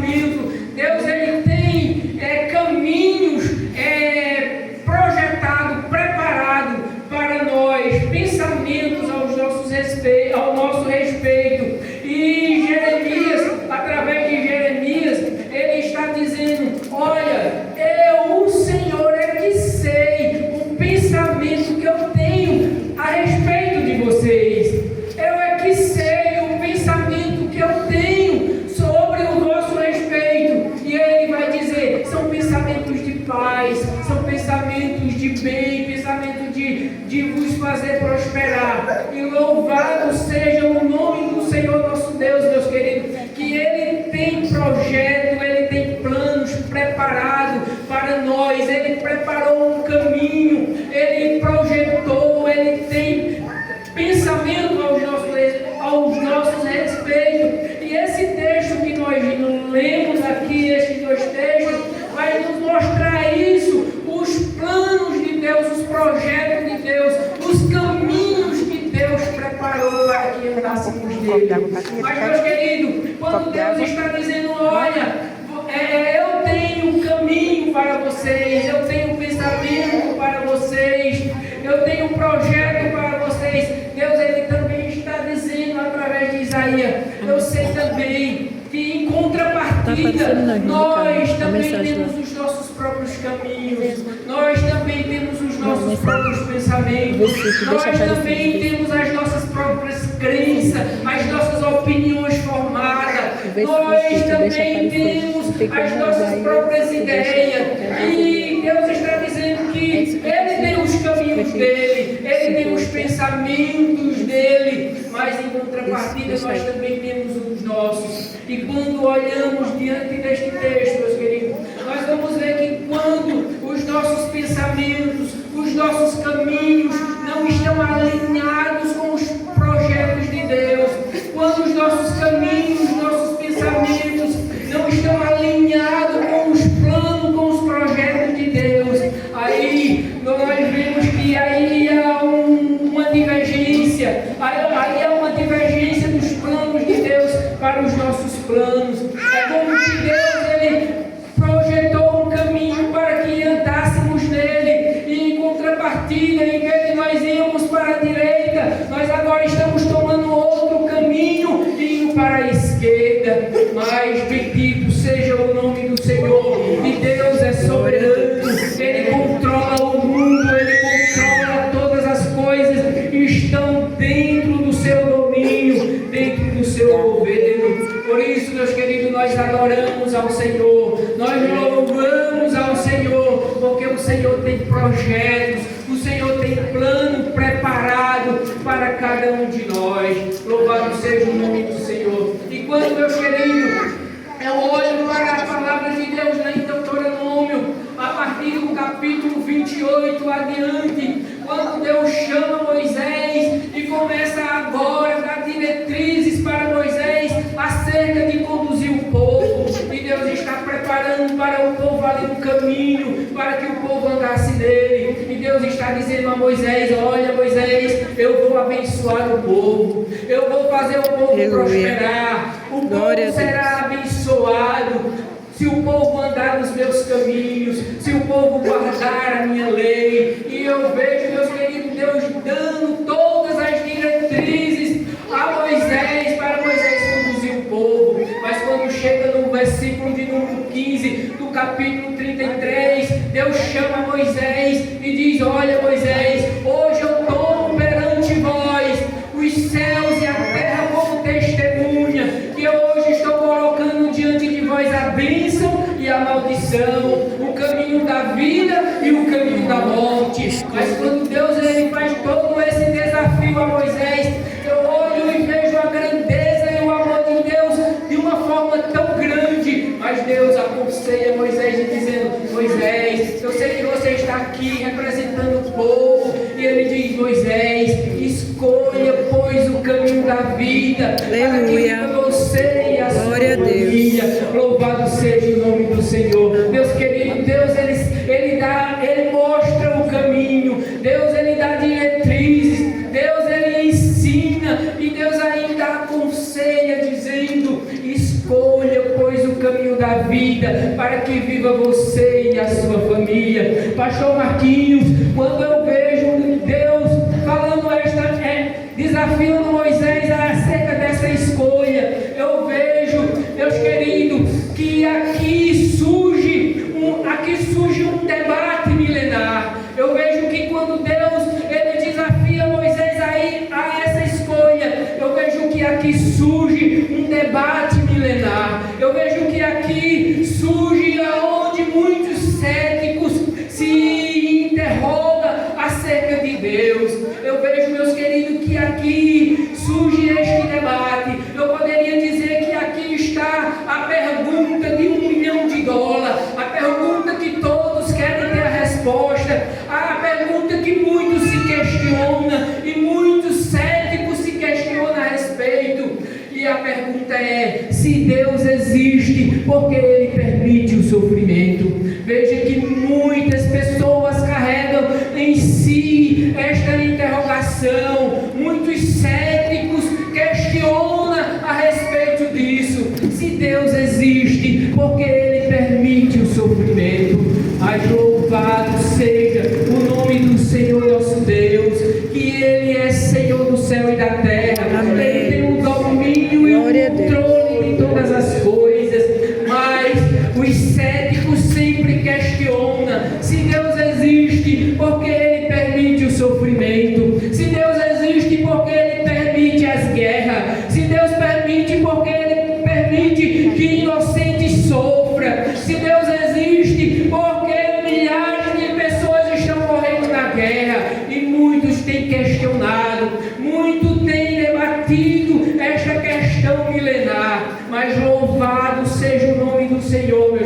pensamento. Deus, Ele tem caminhos projetados, preparados para nós, pensamentos ao nosso respeito. E Jeremias, através de Jeremias, ele está dizendo: olha, o Senhor é que sei o pensamento que eu tenho a respeito de vocês. Eu é que sei o pensamento que eu tenho sobre o vosso respeito. E ele vai dizer: são pensamentos de paz, são pensamentos de bem, pensamentos de vos fazer prosperar. E louvado seja o nome do Senhor nosso Deus, meus queridos, que Ele tem projeto, Ele tem planos preparados para nós. Ele preparou um caminho, Ele projetou, Ele tem pensamento aos nossos respeitos. E esse texto que nós lemos aqui, esses dois textos, vai nos mostrar isso, os planos de Deus, os projetos de Deus, os caminhos que Deus preparou para que andássemos dele. Mas, meus queridos, quando Deus está dizendo: olha, eu tenho um caminho para vocês, eu tenho um pensamento para vocês, eu tenho um projeto para vocês, Deus, Ele também está dizendo através de Isaías: eu sei também que em contrapartida nós também temos os nossos próprios caminhos, nós também temos os nossos próprios pensamentos, nós também temos as nossas próprias crenças, as nossas opiniões formadas, nós também temos as nossas próprias ideias. E Deus está dizendo que Ele tem os caminhos dele, Ele tem os pensamentos dele, mas em contrapartida nós também temos os nossos. E quando olhamos diante deste texto, meus queridos, nós vamos ver que quando os nossos pensamentos, os nossos caminhos não estão alinhados com os projetos de Deus, quando os nossos caminhos, nossos pensamentos não estão alinhados com os planos, com os projetos de Deus, aí nós vemos que aí há uma divergência, aí há uma divergência dos planos de Deus para os nossos planos. É como que Deus, Ele projetou um caminho para que andássemos nele, e em contrapartida, em vez de nós irmos para a direita, nós agora estamos tomando outro caminho, indo para a esquerda. Mas bendito seja o nome do Senhor, e Deus é soberano, Ele controla o mundo, Ele controla todas as coisas, estão dentro do seu domínio, dentro do seu governo. Por isso, meus queridos, nós adoramos ao Senhor, nós louvamos ao Senhor, porque o Senhor tem projetos, o Senhor tem plano preparado para cada um de nós. Louvado seja o nome do Senhor. E quando, meus queridos, eu olho para a palavra de Deus lá em Deuteronômio, a partir do capítulo 28 adiante, quando Deus chama Moisés e começa agora a dar diretrizes para Moisés acerca de conduzir o povo, e Deus está preparando para o povo ali um caminho, para que o povo andasse nele, e Deus está dizendo a Moisés: olha, Moisés, eu vou abençoar o povo, eu vou fazer o povo prosperar, o povo será abençoado se o povo andar nos meus caminhos, se o povo guardar a minha lei. E eu vejo, meus queridos, Deus dando todas as diretrizes a Moisés, para Moisés conduzir o povo. Mas quando chega no versículo de número 15 do capítulo 33, Deus chama Moisés e diz: olha, Moisés, hoje eu tomo perante vós os céus e a terra como testemunha, que eu hoje estou colocando diante de vós a bênção e a maldição, o caminho da vida e o caminho da morte. Mas quando Deus, Ele faz todo esse desafio a Moisés, eu olho e vejo a grandeza e o amor de Deus de uma forma tão grande. Mas Deus aconselha Moisés dizendo: Moisés, eu sei que você está aqui representando o povo, e Ele diz: Moisés, escolha, pois, o caminho da vida, Aleluia. para que você e a sua Glória a família. Louvado seja o nome do Senhor. Meus queridos, Deus, Ele mostra o caminho, Deus, Ele dá diretrizes, Deus, Ele ensina, e Deus ainda aconselha dizendo: escolha, pois, o caminho árvore da vida, para que viva você e a sua família. Pastor Marquinhos, quando eu vejo Deus falando desafiando Moisés acerca dessa escolha, eu vejo, meus queridos, que aqui surge um debate milenar. Eu vejo que quando Deus ele desafia Moisés a essa escolha, eu vejo que aqui surge um debate milenar. Eu vejo que aqui surge aonde muitos céticos se interrogam acerca de Deus. Eu vejo, meus queridos, que aqui surge este debate. Eu poderia dizer que aqui está a pergunta de $1 milhão, a pergunta que todos querem ter a resposta, a pergunta que muitos se questionam e muitos céticos se questionam a respeito. E a pergunta é: se Deus existe, por que Ele permite o sofrimento? Veja que muitas pessoas carregam em si esta interrogação. Muitos céticos questionam a respeito disso. Se Deus existe, por que Ele permite o sofrimento? Mas louvado seja o nome do Senhor nosso Deus, que Ele é Senhor do céu e da terra. Amém. Ele tem o domínio e o controle de todas as coisas. Mas os céticos sempre questionam: se Deus existe, por que Ele permite o sofrimento? Se Deus existe, por que Ele permite as guerras? Se Deus permite, por que Ele permite que inocentes sofram? Se Deus existe, por que milhares de pessoas estão morrendo na guerra? E muitos têm questionado, muitos têm debatido esta questão milenar. Mas louvado seja o nome do Senhor, meus